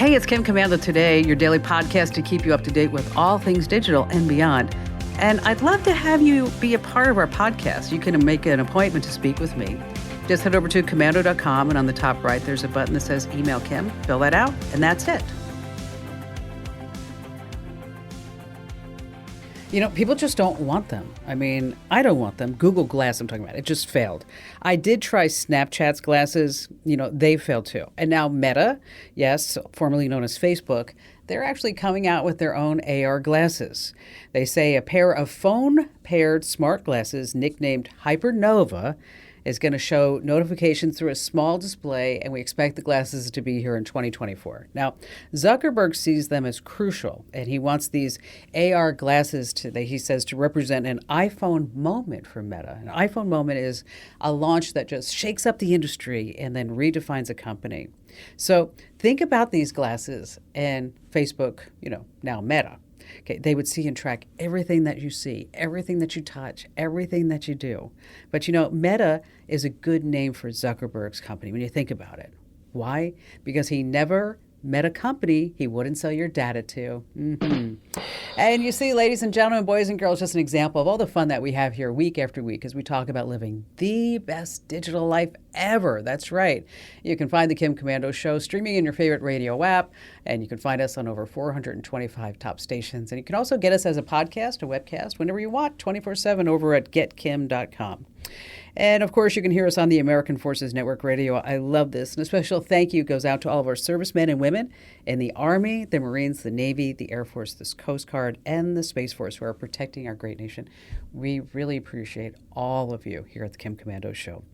Hey, it's Kim Komando today, your daily podcast to keep you up to date with all things digital and beyond. And I'd love to have you be a part of our podcast. You can make an appointment to speak with me. Just head over to Komando.com, and on the top right, there's a button that says Email Kim. Fill that out, and that's it. You know, people just don't want them. I mean, I don't want them. Google Glass, I'm talking about. It just failed. I did try Snapchat's glasses. You know, they failed too. And now Meta, yes, formerly known as Facebook, they're actually coming out with their own AR glasses. They say a pair of phone-paired smart glasses nicknamed Hypernova is going to show notifications through a small display, and we expect the glasses to be here in 2024. Now, Zuckerberg sees them as crucial, and he wants these AR glasses he says, to represent an iPhone moment for Meta. An iPhone moment is a launch that just shakes up the industry and then redefines a company. So think about these glasses and Facebook, now Meta. Okay, they would see and track everything that you see, everything that you touch, everything that you do. But Meta is a good name for Zuckerberg's company when you think about it. Why? Because he never met a company he wouldn't sell your data to. And you see, ladies and gentlemen, boys and girls, just an example of all the fun that we have here week after week as we talk about living the best digital life ever. That's right. You can find the Kim Komando Show streaming in your favorite radio app, and you can find us on over 425 top stations. And you can also get us as a podcast, a webcast, whenever you want, 24/7 over at getkim.com. And of course, you can hear us on the American Forces Network Radio. I love this. And a special thank you goes out to all of our servicemen and women in the Army, the Marines, the Navy, the Air Force, the Coast Guard, and the Space Force who are protecting our great nation. We really appreciate all of you here at the Kim Komando Show.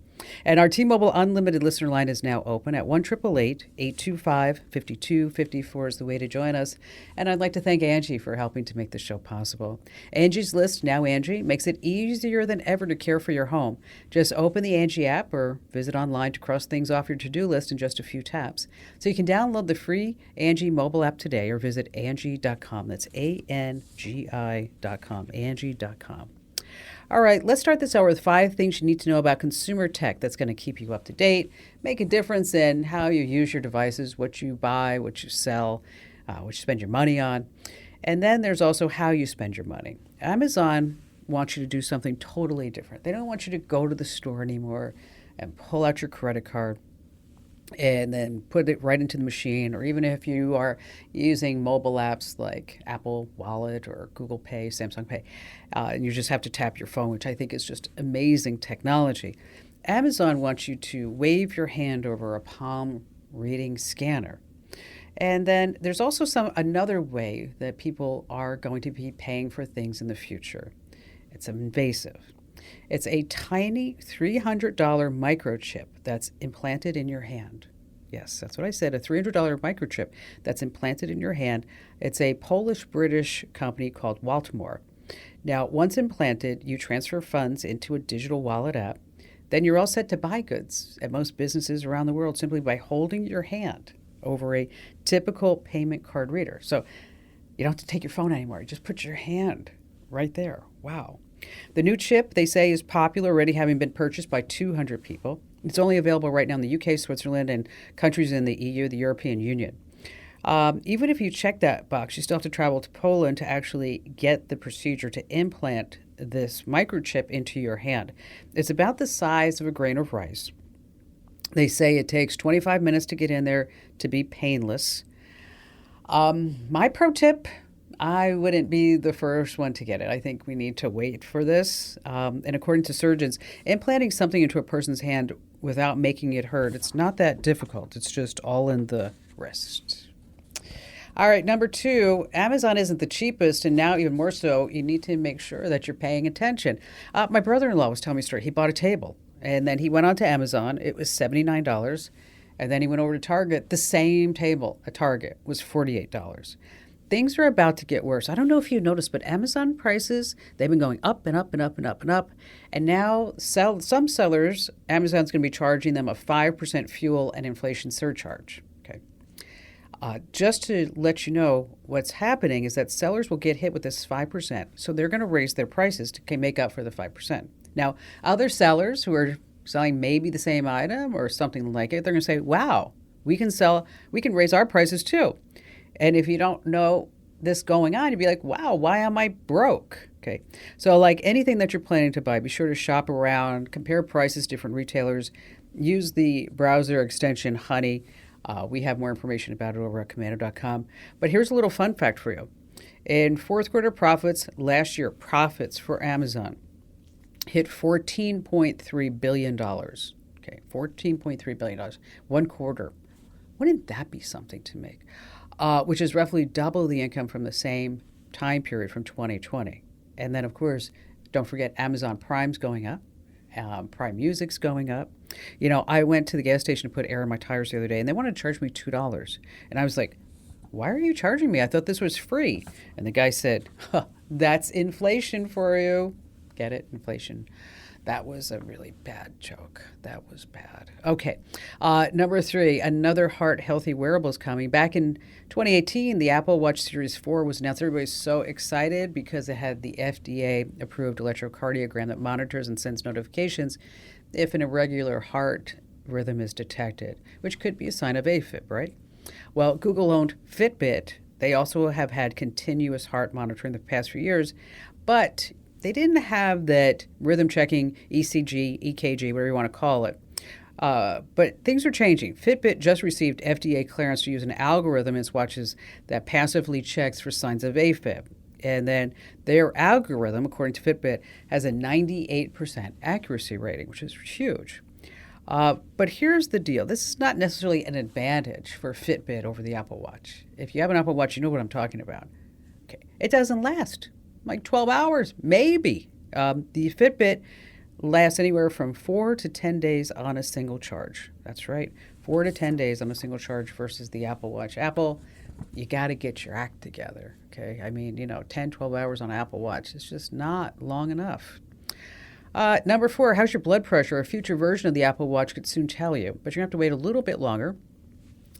And our T-Mobile Unlimited listener line is now open at 1-888-825-5254 is the way to join us. And I'd like to thank Angie for helping to make the show possible. Angie's List, now Angie, makes it easier than ever to care for your home. Just open the Angie app or visit online to cross things off your to-do list in just a few taps. So you can download the free Angie mobile app today or visit Angie.com. That's ANGI.com, Angie.com. All right, let's start this hour with 5 things you need to know about consumer tech that's going to keep you up to date, make a difference in how you use your devices, what you buy, what you sell, what you spend your money on. And then there's also how you spend your money. Amazon wants you to do something totally different. They don't want you to go to the store anymore and pull out your credit card and then put it right into the machine, or even if you are using mobile apps like Apple Wallet or Google Pay, Samsung Pay, and you just have to tap your phone, which I think is just amazing technology. Amazon wants you to wave your hand over a palm reading scanner. And then there's also another way that people are going to be paying for things in the future. It's invasive. It's a tiny $300 microchip that's implanted in your hand. Yes, that's what I said, a $300 microchip that's implanted in your hand. It's a Polish-British company called Waltmore. Now, once implanted, you transfer funds into a digital wallet app. Then you're all set to buy goods at most businesses around the world simply by holding your hand over a typical payment card reader. So you don't have to take your phone anymore. You just put your hand right there. Wow. The new chip, they say, is popular, already having been purchased by 200 people. It's only available right now in the UK, Switzerland, and countries in the EU, the European Union. Even if you check that box, you still have to travel to Poland to actually get the procedure to implant this microchip into your hand. It's about the size of a grain of rice. They say it takes 25 minutes to get in there to be painless. My pro tip, I wouldn't be the first one to get it. I think we need to wait for this. And according to surgeons, implanting something into a person's hand without making it hurt, it's not that difficult. It's just all in the wrist. All right, number 2, Amazon isn't the cheapest, and now even more so, you need to make sure that you're paying attention. My brother-in-law was telling me a story. He bought a table, and then he went on to Amazon. It was $79, and then he went over to Target. The same table at Target was $48. Things are about to get worse. I don't know if you noticed, but Amazon prices, they've been going up and up and up and up and up. And now some sellers, Amazon's going to be charging them a 5% fuel and inflation surcharge. Okay. Just to let you know, what's happening is that sellers will get hit with this 5%. So they're going to raise their prices to make up for the 5%. Now, other sellers who are selling maybe the same item or something like it, they're going to say, wow, we can raise our prices too. And if you don't know this going on, you'd be like, wow, why am I broke? Okay. So, like anything that you're planning to buy, be sure to shop around, compare prices, different retailers, use the browser extension Honey. We have more information about it over at Komando.com. But here's a little fun fact for you. In fourth quarter profits, last year, profits for Amazon hit $14.3 billion. Okay, $14.3 billion. 1 quarter. Wouldn't that be something to make? Which is roughly double the income from the same time period from 2020. And then, of course, don't forget Amazon Prime's going up. Prime Music's going up. You know, I went to the gas station to put air in my tires the other day, and they wanted to charge me $2. And I was like, why are you charging me? I thought this was free. And the guy said, huh, that's inflation for you. Get it? Inflation. That was a really bad joke. That was bad. Okay. Number 3, another heart-healthy wearable is coming. Back in 2018, the Apple Watch Series 4 was announced. Everybody's so excited because it had the FDA-approved electrocardiogram that monitors and sends notifications if an irregular heart rhythm is detected, which could be a sign of AFib, right? Well, Google-owned Fitbit, they also have had continuous heart monitoring the past few years, but they didn't have that rhythm checking, ECG, EKG, whatever you want to call it. But things are changing. Fitbit just received FDA clearance to use an algorithm in its watches that passively checks for signs of AFib. And then their algorithm, according to Fitbit, has a 98% accuracy rating, which is huge. But here's the deal. This is not necessarily an advantage for Fitbit over the Apple Watch. If you have an Apple Watch, you know what I'm talking about. Okay, it doesn't last like 12 hours, maybe. The Fitbit lasts anywhere from 4 to 10 days on a single charge. That's right, 4 to 10 days on a single charge versus the Apple Watch. Apple, you got to get your act together, okay? I mean, 10, 12 hours on an Apple Watch, it's just not long enough. Number 4, how's your blood pressure? A future version of the Apple Watch could soon tell you, but you're going to have to wait a little bit longer.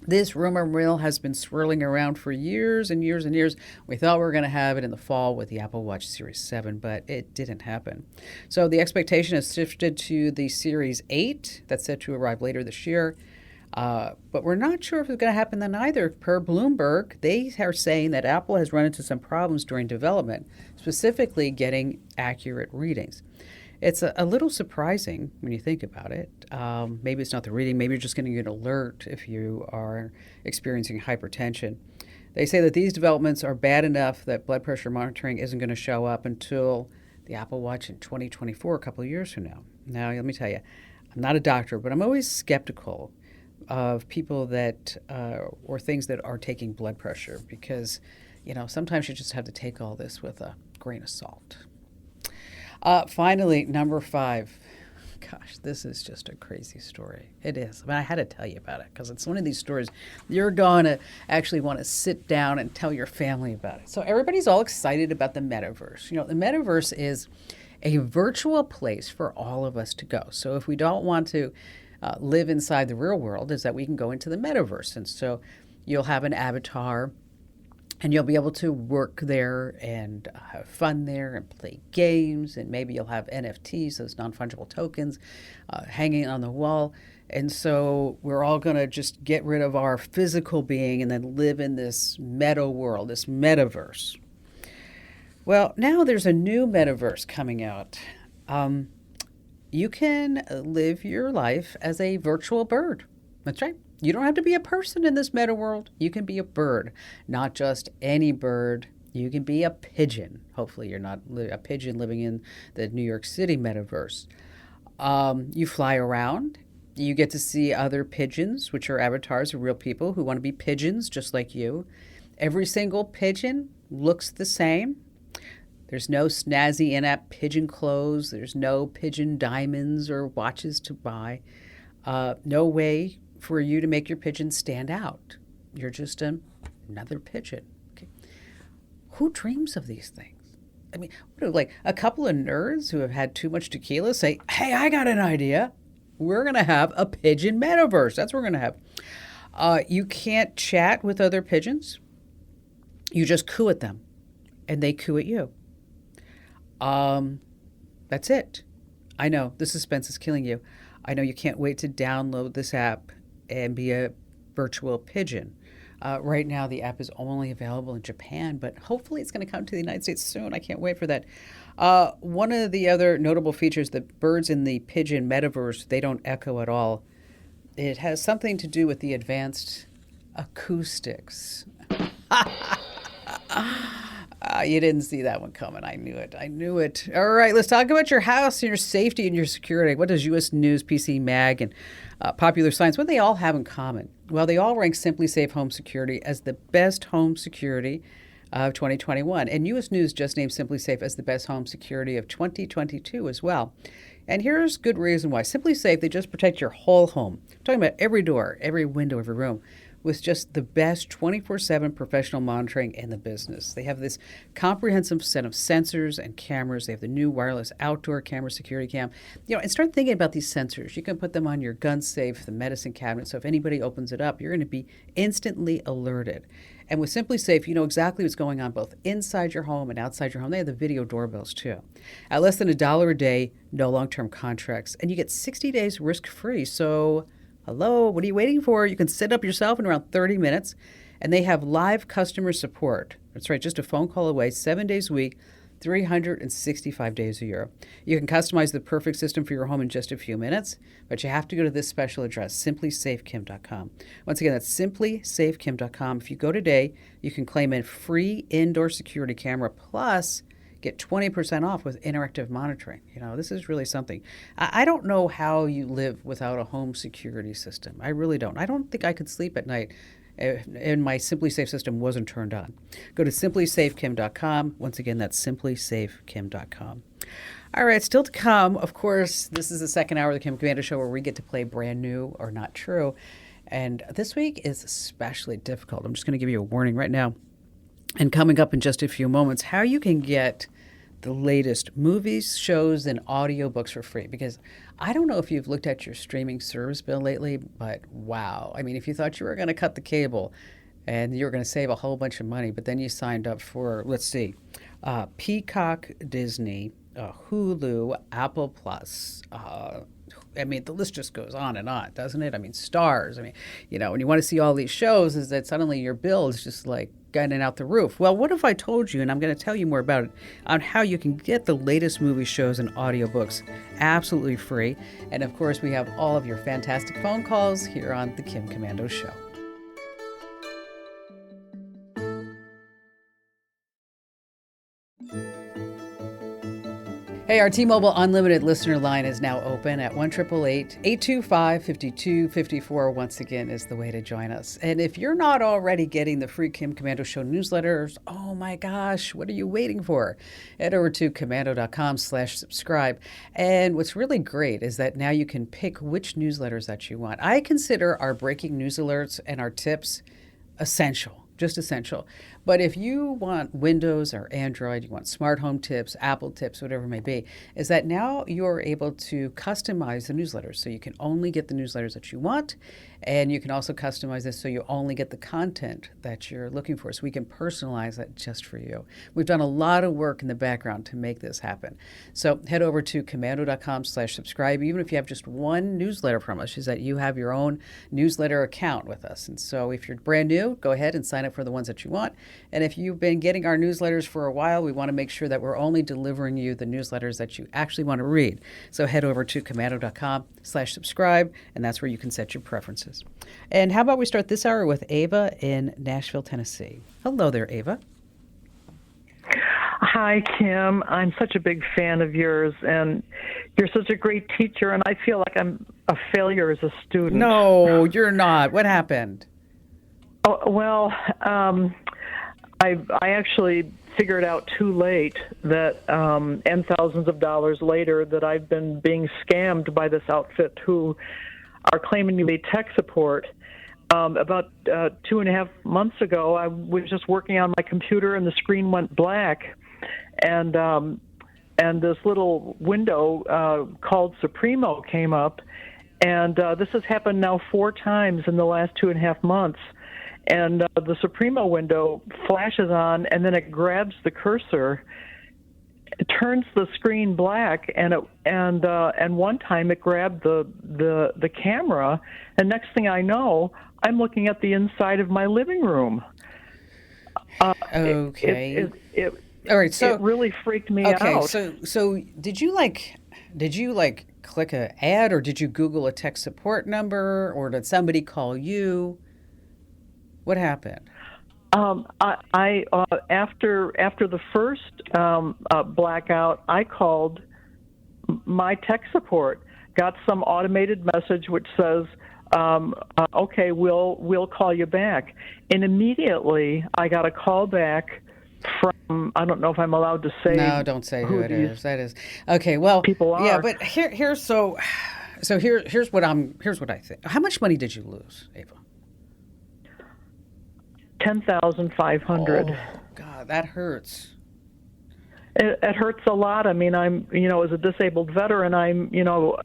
This rumor mill has been swirling around for years and years and years. We thought we were going to have it in the fall with the Apple Watch Series 7, but it didn't happen. So the expectation has shifted to the Series 8 that's set to arrive later this year. But we're not sure if it's going to happen then either. Per Bloomberg, they are saying that Apple has run into some problems during development, specifically getting accurate readings. It's a little surprising when you think about it. Maybe it's not the reading. Maybe you're just getting an alert if you are experiencing hypertension. They say that these developments are bad enough that blood pressure monitoring isn't going to show up until the Apple Watch in 2024, a couple of years from now. Now, let me tell you, I'm not a doctor, but I'm always skeptical of people that or things that are taking blood pressure because, sometimes you just have to take all this with a grain of salt. Finally, number 5. Gosh, this is just a crazy story. It is. I had to tell you about it because it's one of these stories you're going to actually want to sit down and tell your family about it. So everybody's all excited about the metaverse. The metaverse is a virtual place for all of us to go. So if we don't want to live inside the real world, is that we can go into the metaverse. And so you'll have an avatar and you'll be able to work there and have fun there and play games. And maybe you'll have NFTs, those non-fungible tokens, hanging on the wall. And so we're all going to just get rid of our physical being and then live in this meta world, this metaverse. Well, now there's a new metaverse coming out. You can live your life as a virtual bird. That's right. You don't have to be a person in this meta world. You can be a bird, not just any bird. You can be a pigeon. Hopefully you're not a pigeon living in the New York City metaverse. You fly around. You get to see other pigeons, which are avatars of real people who want to be pigeons just like you. Every single pigeon looks the same. There's no snazzy in-app pigeon clothes. There's no pigeon diamonds or watches to buy. No way for you to make your pigeon stand out. You're just another pigeon. Okay. Who dreams of these things? I mean, like a couple of nerds who have had too much tequila say, hey, I got an idea. We're going to have a pigeon metaverse. That's what we're going to have. You can't chat with other pigeons. You just coo at them, and they coo at you. That's it. I know, the suspense is killing you. I know you can't wait to download this app and be a virtual pigeon. Right now, the app is only available in Japan, but hopefully it's going to come to the United States soon. I can't wait for that. One of the other notable features, the birds in the pigeon metaverse, they don't echo at all. It has something to do with the advanced acoustics. You didn't see that one coming. I knew it. I knew it. All right, let's talk about your house and your safety and your security. What does U.S. News, PC Mag, and Popular Science, what do they all have in common? Well, they all rank Simply Safe Home Security as the best home security of 2021. And U.S. News just named Simply Safe as the best home security of 2022 as well. And here's good reason why. Simply Safe, they just protect your whole home. I'm talking about every door, every window, every room, with just the best 24/7 professional monitoring in the business. They have this comprehensive set of sensors and cameras. They have the new wireless outdoor camera security cam. And start thinking about these sensors. You can put them on your gun safe, the medicine cabinet, so if anybody opens it up, you're going to be instantly alerted. And with Simply Safe, you know exactly what's going on both inside your home and outside your home. They have the video doorbells too. At less than $1 a day, no long-term contracts, and you get 60 days risk-free. So hello, what are you waiting for? You can set up yourself in around 30 minutes, and they have live customer support. That's right, just a phone call away, 7 days a week, 365 days a year. You can customize the perfect system for your home in just a few minutes, but you have to go to this special address, simplysafekim.com. Once again, that's simplysafekim.com. If you go today, you can claim a free indoor security camera plus get 20% off with interactive monitoring. This is really something. I don't know how you live without a home security system. I really don't. I don't think I could sleep at night and my Simply Safe system wasn't turned on. Go to simplysafekim.com. Once again, that's simplysafekim.com. All right, still to come, of course, this is the second hour of the Kim Komando Show where we get to play Brand New or Not True. And this week is especially difficult. I'm just going to give you a warning right now. And coming up in just a few moments, how you can get the latest movies, shows, and audiobooks for free. Because I don't know if you've looked at your streaming service bill lately, but wow. I mean, if you thought you were going to cut the cable and you were going to save a whole bunch of money, but then you signed up for, let's see, Peacock, Disney, Hulu, Apple Plus, I mean, the list just goes on and on, doesn't it? I mean, Stars. I mean, when you want to see all these shows, is that suddenly your bill is just like getting out the roof. Well, what if I told you, and I'm going to tell you more about it, on how you can get the latest movie shows and audiobooks absolutely free. And of course, we have all of your fantastic phone calls here on The Kim Komando Show. Hey, our T-Mobile Unlimited listener line is now open at 1-888-825-5254. Once again, is the way to join us. And if you're not already getting the free Kim Komando Show newsletters, oh my gosh, what are you waiting for? Head over to komando.com/subscribe. And what's really great is that now you can pick which newsletters that you want. I consider our breaking news alerts and our tips essential. Just essential. But if you want Windows or Android, you want smart home tips, Apple tips, whatever it may be, is that now you're able to customize the newsletters. So you can only get the newsletters that you want, and you can also customize this so you only get the content that you're looking for. So we can personalize it just for you. We've done a lot of work in the background to make this happen. So head over to komando.com/subscribe. Even if you have just one newsletter from us, is that you have your own newsletter account with us. And so if you're brand new, go ahead and sign up for the ones that you want. And if you've been getting our newsletters for a while, we want to make sure that we're only delivering you the newsletters that you actually want to read. So head over to komando.com/subscribe, and that's where you can set your preferences. And how about we start this hour with Ava in Nashville, Tennessee. Hello there, Ava. Hi, Kim. I'm such a big fan of yours, and you're such a great teacher, and I feel like I'm a failure as a student. No, you're not. What happened? Oh, well, I actually figured out too late that, and thousands of dollars later, that I've been being scammed by this outfit who are claiming to be tech support. About 2.5 months ago, I was just working on my computer and the screen went black, and this little window called Supremo came up, and this has happened now 4 times in the last 2.5 months. And the Supremo window flashes on, and then it grabs the cursor, it turns the screen black, and one time it grabbed the camera, and next thing I know, I'm looking at the inside of my living room. Okay. It All right. So it really freaked me okay. out. So did you click a ad, or did you Google a tech support number, or did somebody call you? What happened? After the first blackout, I called my tech support, got some automated message which says, "Okay, we'll call you back," and immediately I got a call back from, I don't know if I'm allowed to say. No, don't say who it these is. That is okay. Well, people are. yeah, but here's what I think. How much money did you lose, Ava? 10,500. Oh God, that hurts. It hurts a lot. I mean, I'm, as a disabled veteran, I'm, on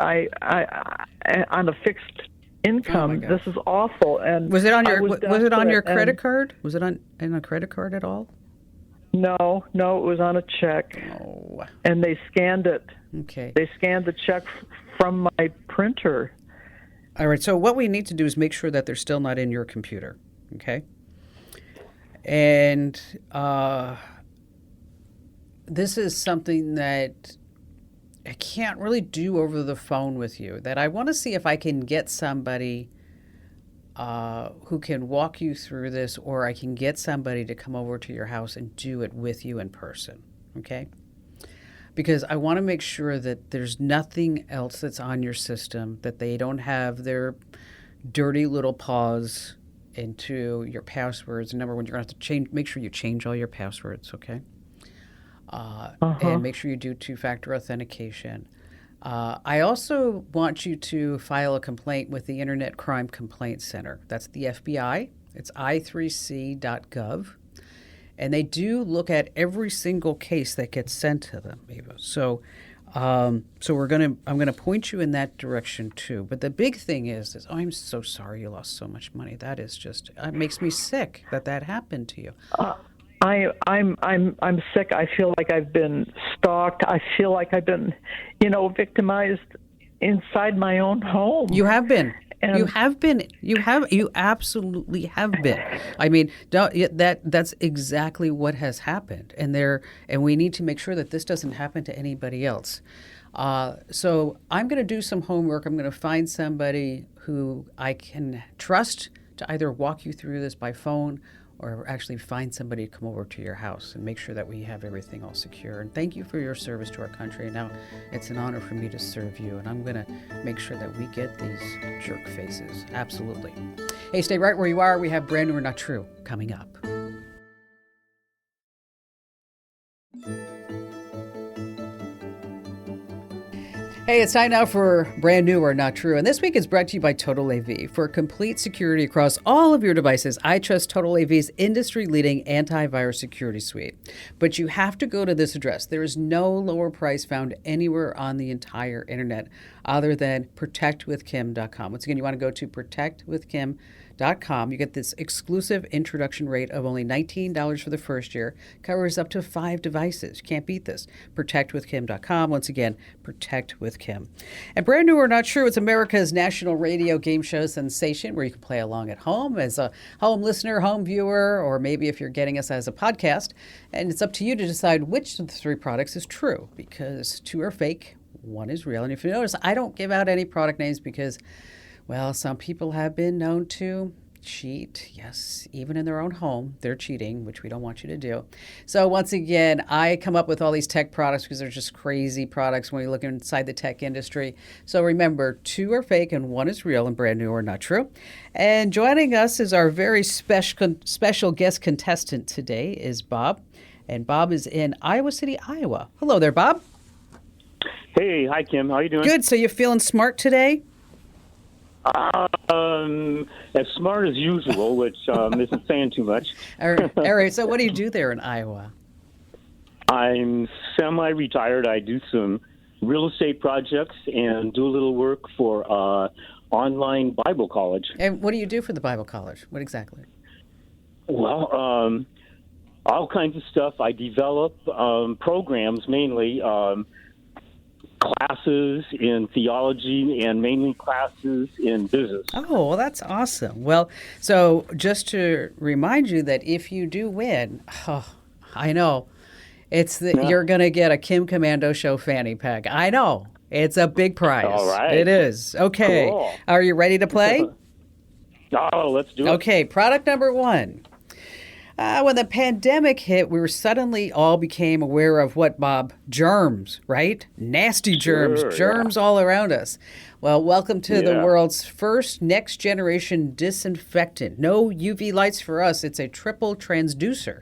a fixed income. gosh. This is awful. And Was it on I your was was it on your desperate, credit and card? Was it in a credit card at all? No, it was on a check, Oh, and they scanned it. okay. They scanned the check from my printer. All right. So what we need to do is make sure that they're still not in your computer. Okay. And this is something that I can't really do over the phone with you. That I want to see if I can get somebody who can walk you through this, or I can get somebody to come over to your house and do it with you in person. Okay? Because I want to make sure that there's nothing else that's on your system, that they don't have their dirty little paws into your passwords. And number one, you're going to have to make sure you change all your passwords, okay? And make sure you do two-factor authentication. I also want you to file a complaint with the Internet Crime Complaint Center. That's the FBI. It's i3c.gov. And they do look at every single case that gets sent to them, Eva. So I'm gonna point you in that direction too. But the big thing is oh, I'm so sorry you lost so much money. That is just, it makes me sick that happened to you. I'm sick. I feel like I've been stalked. I feel like I've been, victimized inside my own home. You have been. And You have been. You absolutely have been. I mean, that's exactly what has happened, and we need to make sure that this doesn't happen to anybody else. So I'm going to do some homework. I'm going to find somebody who I can trust to either walk you through this by phone, or actually find somebody to come over to your house and make sure that we have everything all secure. And thank you for your service to our country. Now, it's an honor for me to serve you, and I'm going to make sure that we get these jerk faces. Absolutely. Hey, stay right where you are. We have Brand New or Not True coming up. Hey, it's time now for Brand New or Not True. And this week is brought to you by Total AV. For complete security across all of your devices, I trust Total AV's industry-leading antivirus security suite. But you have to go to this address. There is no lower price found anywhere on the entire internet other than protectwithkim.com. Once again, you want to go to protectwithkim.com. You get this exclusive introduction rate of only $19 for the first year. Covers up to 5 devices. You can't beat this. Protectwithkim.com. Once again, Protect with Kim. And Brand New or Not True, it's America's national radio game show sensation where you can play along at home as a home listener, home viewer, or maybe if you're getting us as a podcast. And it's up to you to decide which of the 3 products is true, because 2 are fake, 1 is real. And if you notice, I don't give out any product names because, well, some people have been known to cheat. Yes, even in their own home, they're cheating, which we don't want you to do. So once again, I come up with all these tech products because they're just crazy products when you look inside the tech industry. So remember, 2 are fake and 1 is real and Brand New or Not True. And joining us is our very special guest contestant today is Bob. And Bob is in Iowa City, Iowa. Hello there, Bob. Hey, hi, Kim. How you doing? Good. So you feeling smart today? As smart as usual, which isn't saying too much. All right. So what do you do there in Iowa? I'm semi-retired. I do some real estate projects and do a little work for online Bible college. And what do you do for the Bible college? What exactly? Well, all kinds of stuff. I develop programs, mainly classes in theology and mainly classes in business. Oh, well, that's awesome. Well, so just to remind you that if you do win, I know, you're going to get a Kim Komando Show fanny pack. I know. It's a big prize. All right. It is. Okay. Cool. Are you ready to play? Oh, let's do it. Okay, product number 1. When the pandemic hit, we were suddenly all became aware of what, Bob? Germs, right? Nasty germs, germs all around us. Well, welcome to the world's first next generation disinfectant. No UV lights for us. It's a triple transducer.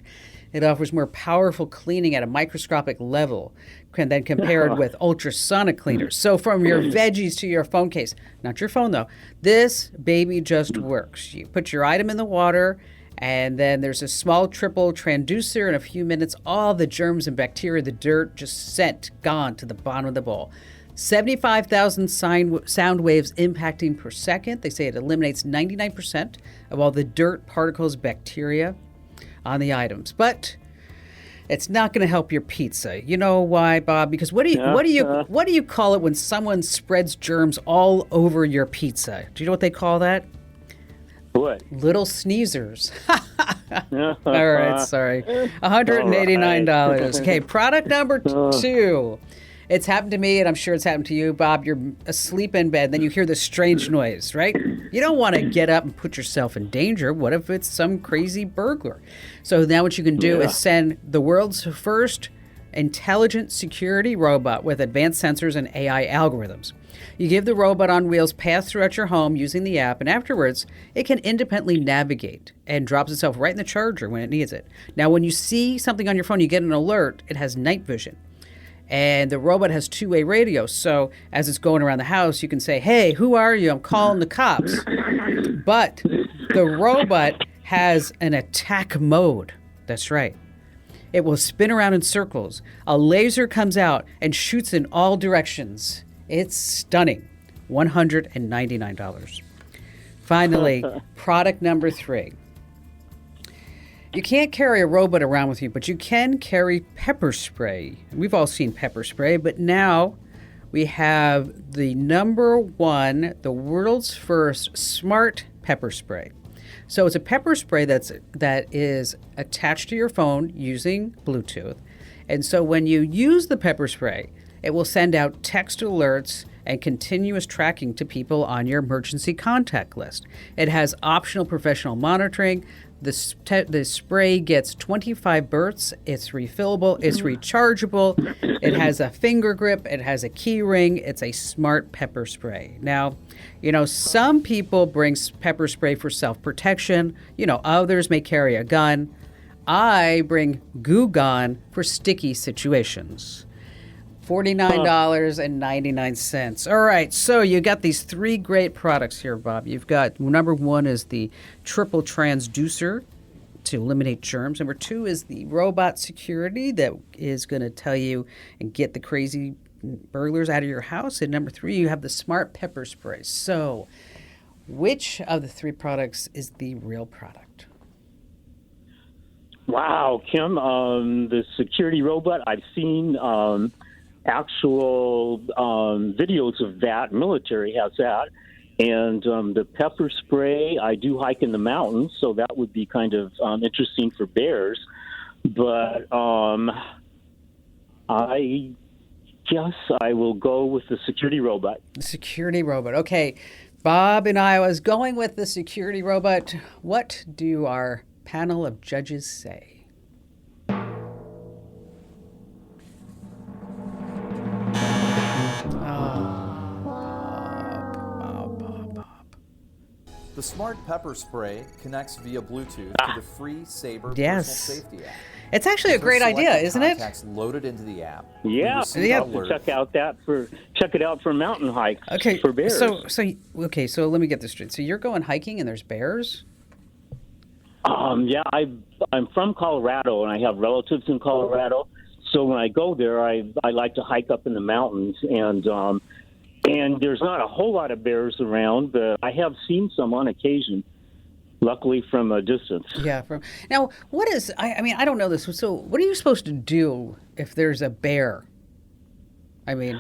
It offers more powerful cleaning at a microscopic level than compared with ultrasonic cleaners. So from your veggies to your phone case, not your phone though, this baby just works. You put your item in the water, and then there's a small triple transducer. In a few minutes, all the germs and bacteria, the dirt, just gone to the bottom of the bowl. 75,000 sound waves impacting per second. They say it eliminates 99% of all the dirt, particles, bacteria on the items. But it's not going to help your pizza. You know why, Bob? Because what do you call it when someone spreads germs all over your pizza? Do you know what they call that? What? Little sneezers. All right, sorry. $189. Okay, product number 2. It's happened to me, and I'm sure it's happened to you, Bob. You're asleep in bed, then you hear this strange noise, right? You don't want to get up and put yourself in danger. What if it's some crazy burglar? So now what you can do is send the world's first intelligent security robot with advanced sensors and AI algorithms. You give the robot on wheels paths throughout your home using the app, and afterwards, it can independently navigate and drops itself right in the charger when it needs it. Now, when you see something on your phone, you get an alert. It has night vision. And the robot has two-way radio, so as it's going around the house, you can say, "Hey, who are you? I'm calling the cops." But the robot has an attack mode. That's right. It will spin around in circles. A laser comes out and shoots in all directions. It's stunning. $199. Finally, product number 3. You can't carry a robot around with you, but you can carry pepper spray. We've all seen pepper spray, but now we have the number 1, the world's first smart pepper spray. So it's a pepper spray that is attached to your phone using Bluetooth. And so when you use the pepper spray, it will send out text alerts and continuous tracking to people on your emergency contact list. It has optional professional monitoring. The spray gets 25 bursts. It's refillable. It's rechargeable. It has a finger grip. It has a key ring. It's a smart pepper spray. Now, some people bring pepper spray for self-protection. Others may carry a gun. I bring Goo Gone for sticky situations. $49.99. All right, so you got these 3 great products here, Bob. You've got number 1 is the triple transducer to eliminate germs. Number 2 is the robot security that is going to tell you and get the crazy burglars out of your house. And number 3, you have the smart pepper spray. So which of the 3 products is the real product? Wow, Kim, the security robot, I've seen actual videos of that. Military has that. And the pepper spray, I do hike in the mountains, so that would be kind of interesting for bears. But I guess I will go with the security robot. The security robot. Okay. Bob and I was going with the security robot. What do our panel of judges say? The smart pepper spray connects via Bluetooth to the free Sabre personal safety app. It's actually a great idea, isn't it? Contacts loaded into the app. Yeah, check it out for mountain hikes. Okay, for bears. So let me get this straight. So you're going hiking and there's bears? Yeah, I'm from Colorado and I have relatives in Colorado. So when I go there, I like to hike up in the mountains and there's not a whole lot of bears around, but I have seen some on occasion. luckily from a distance. Yeah. Now, what is, I mean, I don't know this. So what are you supposed to do if there's a bear? I mean,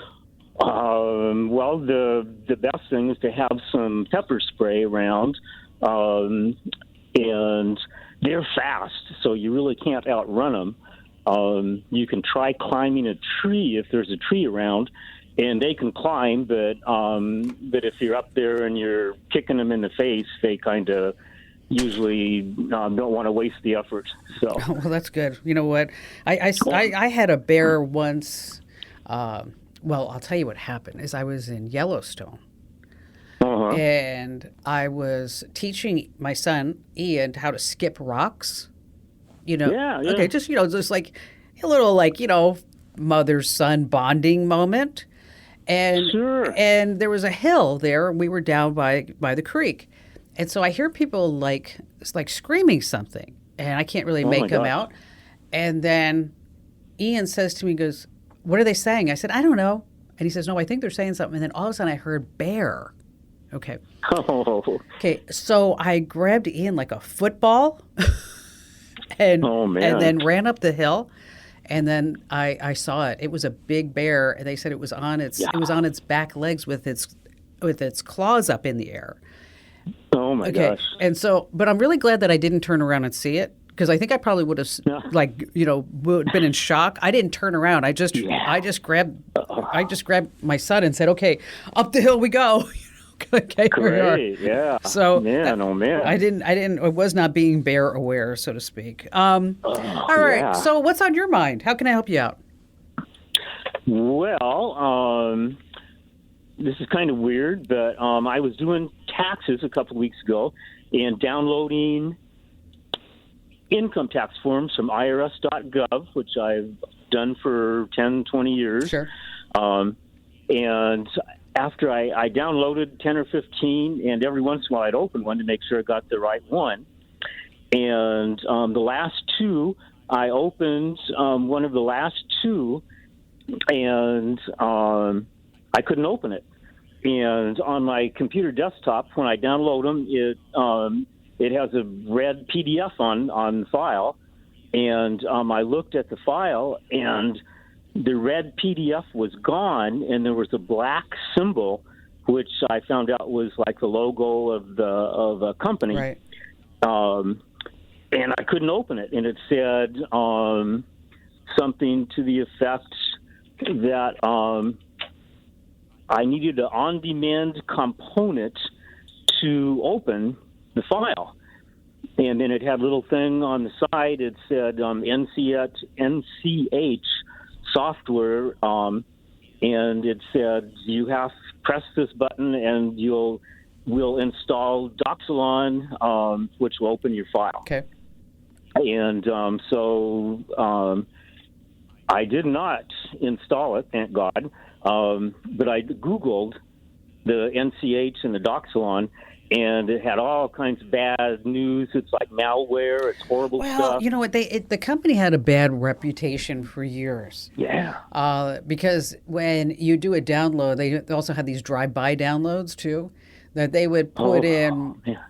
Well, the best thing is to have some pepper spray around, and they're fast, so you really can't outrun them. You can try climbing a tree if there's a tree around, and they can climb, but if you're up there and you're kicking them in the face, they kind of usually don't want to waste the effort. So, well, that's good. You know what? I had a bear once. Well, I'll tell you what happened. Is I was in Yellowstone, and I was teaching my son Ian how to skip rocks. Yeah. Okay, just like a little mother-son bonding moment. And Sure. and there was a hill there. We were down by the creek, and so I hear people it's like screaming something, and I can't really make them out. And then Ian says to me, he goes, "What are they saying?" I said, "I don't know." And he says, "No, I think they're saying something." And then all of a sudden I heard bear. Okay. Oh. Okay, so I grabbed Ian like a football and then ran up the hill. And then I saw it. It was a big bear, and they said it was on its back legs with its claws up in the air. Oh my gosh! And so, but I'm really glad that I didn't turn around and see it, because I think I probably would have been in shock. I didn't turn around. I just grabbed my son and said, "Okay, up the hill we go." Okay, great, yeah. So man, I was not being bear aware, so to speak. All right. Yeah. So what's on your mind? How can I help you out? Well, this is kind of weird, but I was doing taxes a couple of weeks ago and downloading income tax forms from irs.gov, which I've done for 10, 20 years. Sure. And after I downloaded 10 or 15, and every once in a while I'd open one to make sure I got the right one. And the last two, I opened one of the last two, and I couldn't open it. And on my computer desktop, when I download them, it has a red PDF on the file. And I looked at the file, and the red PDF was gone, and there was a black symbol, which I found out was like the logo of a company. Right. And I couldn't open it, and it said something to the effect that I needed an on-demand component to open the file. And then it had a little thing on the side. It said NCH software, and it said you have to press this button and we'll install Doxalon, which will open your file. Okay. And so I did not install it, thank God, but I Googled the NCH and the Doxalon, and it had all kinds of bad news. It's like malware. It's horrible stuff. Well, you know what? The company had a bad reputation for years. Yeah. Because when you do a download, they also had these drive-by downloads too, that they would put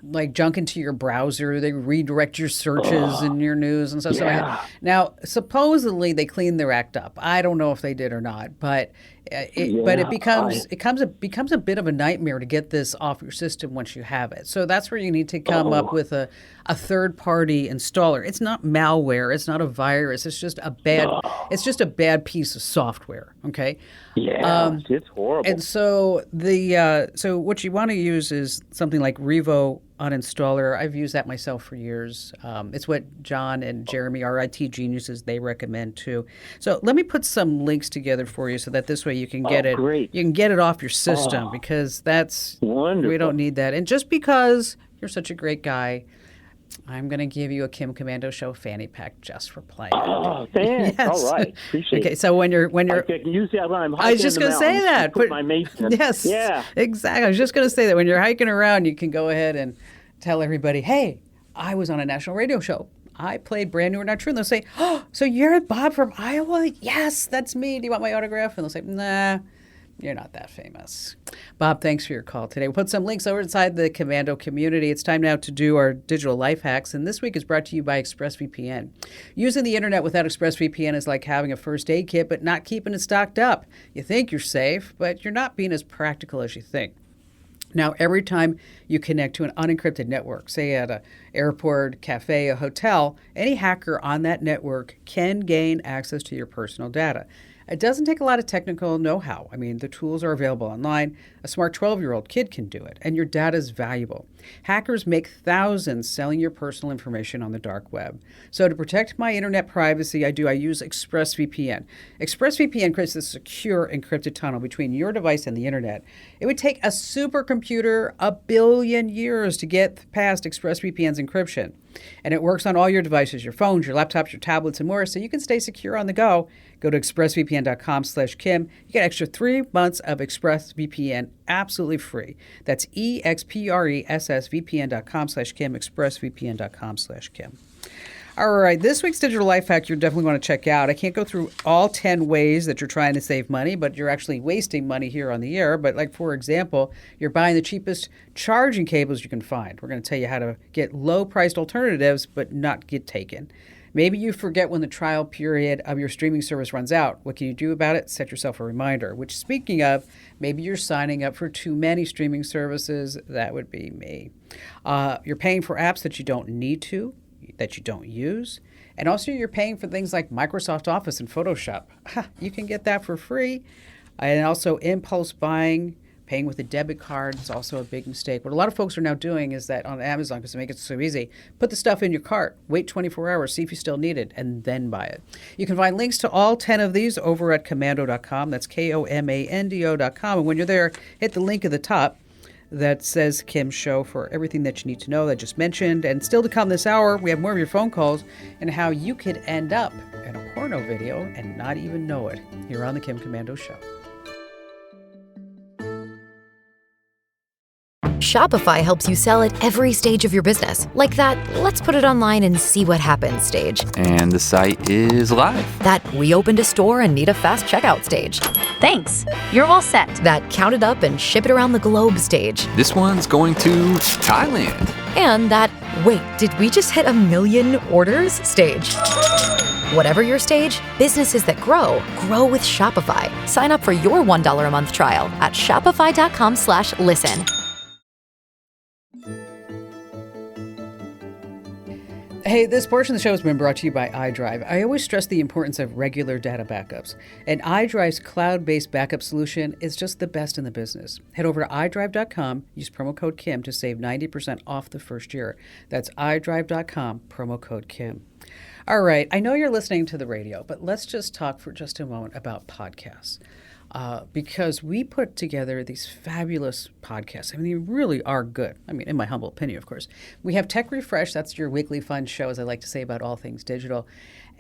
like junk into your browser. They redirect your searches and your news and stuff. Yeah. So now, supposedly they cleaned their act up. I don't know if they did or not, but it becomes a bit of a nightmare to get this off your system once you have it. So that's where you need to come up with a third-party installer. It's not malware. It's not a virus. It's just a bad piece of software. Okay. Yeah, it's horrible. And so so what you want to use is something like Revo Uninstaller. I've used that myself for years. It's what John and Jeremy, our IT geniuses, they recommend too. So let me put some links together for you so that this way you can get it. Great. You can get it off your system because that's wonderful. We don't need that. And just because you're such a great guy, I'm going to give you a Kim Komando Show fanny pack just for playing. Oh, thanks. Yes. All right. Appreciate it. Okay, so when you're I can use that when I'm hiking I was just going to say that. Put my mace in. Yes. Yeah. Exactly. I was just going to say that when you're hiking around, you can go ahead and tell everybody, "Hey, I was on a national radio show. I played Brand New or Not True." And they'll say, "Oh, so you're Bob from Iowa?" "Yes, that's me. Do you want my autograph?" And they'll say, "Nah, You're not that famous. Bob, thanks for your call today. We'll put some links over inside the Komando community. It's time now to do our digital life hacks, and this week is brought to you by ExpressVPN. Using the internet without ExpressVPN is like having a first aid kit but not keeping it stocked up. You think you're safe, but you're not being as practical as you think. Now, every time you connect to an unencrypted network, say at an airport, cafe, a hotel, any hacker on that network can gain access to your personal data. It doesn't take a lot of technical know-how. I mean, the tools are available online. A smart 12-year-old kid can do it, and your data is valuable. Hackers make thousands selling your personal information on the dark web. So to protect my internet privacy, I use ExpressVPN. ExpressVPN creates a secure encrypted tunnel between your device and the internet. It would take a supercomputer 1 billion years to get past ExpressVPN's encryption. And it works on all your devices, your phones, your laptops, your tablets, and more, so you can stay secure on the go. Go to expressvpn.com/Kim. You get extra 3 months of ExpressVPN absolutely free. That's expressvpn.com/Kim, expressvpn.com/Kim. All right, this week's digital life hack you're definitely going to check out. I can't go through all 10 ways that you're trying to save money, but you're actually wasting money here on the air. But like, for example, you're buying the cheapest charging cables you can find. We're going to tell you how to get low-priced alternatives but not get taken. Maybe you forget when the trial period of your streaming service runs out. What can you do about it? Set yourself a reminder, which, speaking of, maybe you're signing up for too many streaming services. That would be me. You're paying for apps that you don't need to, that you don't use. And also you're paying for things like Microsoft Office and Photoshop. You can get that for free. And also impulse buying, paying with a debit card is also a big mistake. What a lot of folks are now doing is that on Amazon, because they make it so easy, put the stuff in your cart, wait 24 hours, see if you still need it, and then buy it. You can find links to all 10 of these over at Komando.com. That's Komando.com. And when you're there, hit the link at the top that says Kim Show for everything that you need to know that I just mentioned. And still to come this hour, we have more of your phone calls and how you could end up in a porno video and not even know it here on the Kim Komando Show. Shopify helps you sell at every stage of your business. Like that, let's put it online and see what happens stage. And the site is live. That we opened a store and need a fast checkout stage. Thanks. You're all set. That count it up and ship it around the globe stage. This one's going to Thailand. And that, wait, did we just hit 1 million orders stage? Whatever your stage, businesses that grow with Shopify. Sign up for your $1 a month trial at shopify.com/listen. Hey, this portion of the show has been brought to you by iDrive. I always stress the importance of regular data backups, and iDrive's cloud-based backup solution is just the best in the business. Head over to iDrive.com, use promo code Kim to save 90% off the first year. That's iDrive.com, promo code Kim. All right, I know you're listening to the radio, but let's just talk for just a moment about podcasts. Because we put together these fabulous podcasts. I mean, they really are good. I mean, in my humble opinion, of course. We have Tech Refresh. That's your weekly fun show, as I like to say, about all things digital.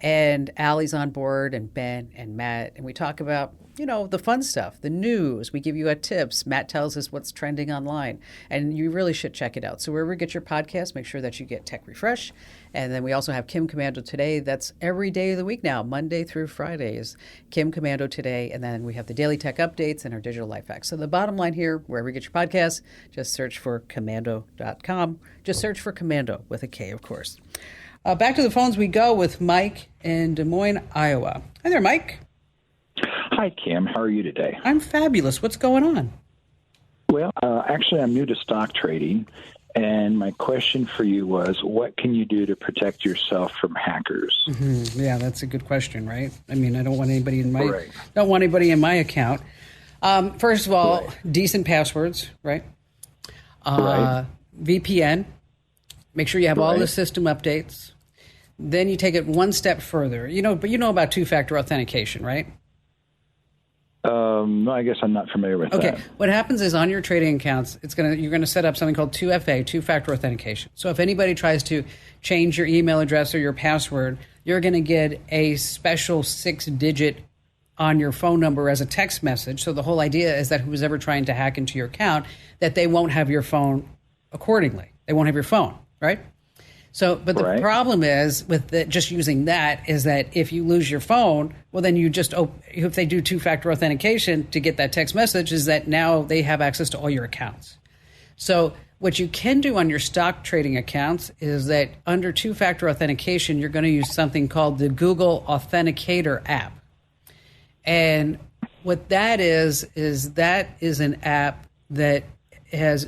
And Allie's on board, and Ben and Matt. And we talk about, the fun stuff, the news. We give you tips. Matt tells us what's trending online. And you really should check it out. So wherever you get your podcast, make sure that you get Tech Refresh. And then we also have Kim Komando Today. That's every day of the week now, Monday through Friday is Kim Komando Today. And then we have the daily tech updates and our digital life hacks. So the bottom line here, wherever you get your podcasts, just search for Komando.com. Just search for Komando with a K, of course. Back to the phones we go with Mike in Des Moines, Iowa. Hi there, Mike. Hi, Kim. How are you today? I'm fabulous. What's going on? Well, actually, I'm new to stock trading, and my question for you was, what can you do to protect yourself from hackers? Mm-hmm. Yeah, that's a good question, right? I mean, I don't want anybody in my account. First of all, decent passwords, right? VPN. Make sure you have all the system updates. Then you take it one step further. But you know about two-factor authentication, right? No, I guess I'm not familiar with that. Okay. What happens is on your trading accounts, you're going to set up something called 2FA, two-factor authentication. So if anybody tries to change your email address or your password, you're going to get a special 6-digit on your phone number as a text message. So the whole idea is that who's ever trying to hack into your account, that they won't have your phone accordingly. They won't have your phone, right? So, but the Right. problem is with just using that is that if you lose your phone, well, then you just, if they do two-factor authentication to get that text message, is that now they have access to all your accounts. So what you can do on your stock trading accounts is that under two-factor authentication, you're going to use something called the Google Authenticator app. And what that is an app that has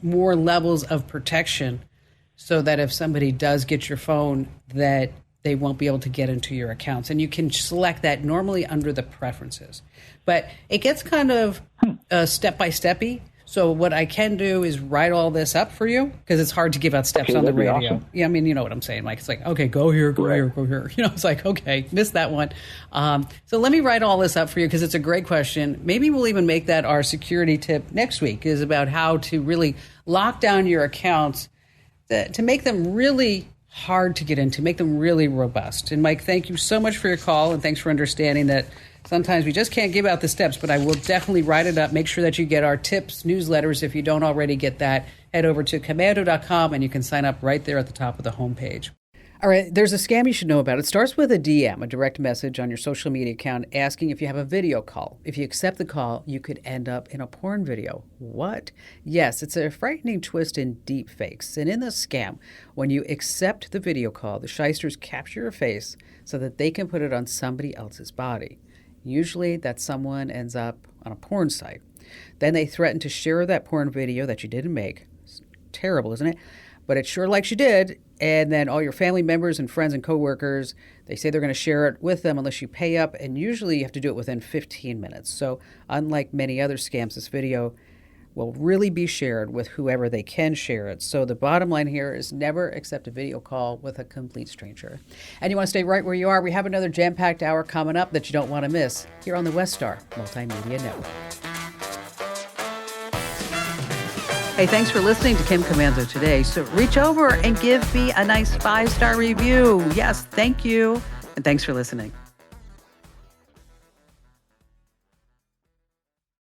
more levels of protection so that if somebody does get your phone, that they won't be able to get into your accounts. And you can select that normally under the preferences. But it gets kind of step-by-steppy. So what I can do is write all this up for you, because it's hard to give out steps on the that'd be radio. awesome. Yeah, I mean, you know what I'm saying, Mike. It's like, okay, go here, go here, go here. You know, it's like, okay, missed that one. So let me write all this up for you, because it's a great question. Maybe we'll even make that our security tip next week, is about how to really lock down your accounts to make them really hard to get into, make them really robust. And Mike, thank you so much for your call, and thanks for understanding that sometimes we just can't give out the steps, but I will definitely write it up. Make sure that you get our tips newsletters. If you don't already get that, head over to Komando.com and you can sign up right there at the top of the homepage. All right, there's a scam you should know about. It starts with a DM, a direct message on your social media account asking if you have a video call. If you accept the call, you could end up in a porn video. What? Yes, it's a frightening twist in deep fakes. And in the scam, when you accept the video call, the shysters capture your face so that they can put it on somebody else's body. Usually that someone ends up on a porn site. Then they threaten to share that porn video that you didn't make. It's terrible, isn't it? But it's sure like you did. And then all your family members and friends and coworkers, they say they're going to share it with them unless you pay up. And usually you have to do it within 15 minutes. So unlike many other scams, this video will really be shared with whoever they can share it. So the bottom line here is never accept a video call with a complete stranger. And you want to stay right where you are. We have another jam-packed hour coming up that you don't want to miss here on the West Star Multimedia Network. Hey, thanks for listening to Kim Komando today. So reach over and give me a nice 5-star review. Yes, thank you. And thanks for listening.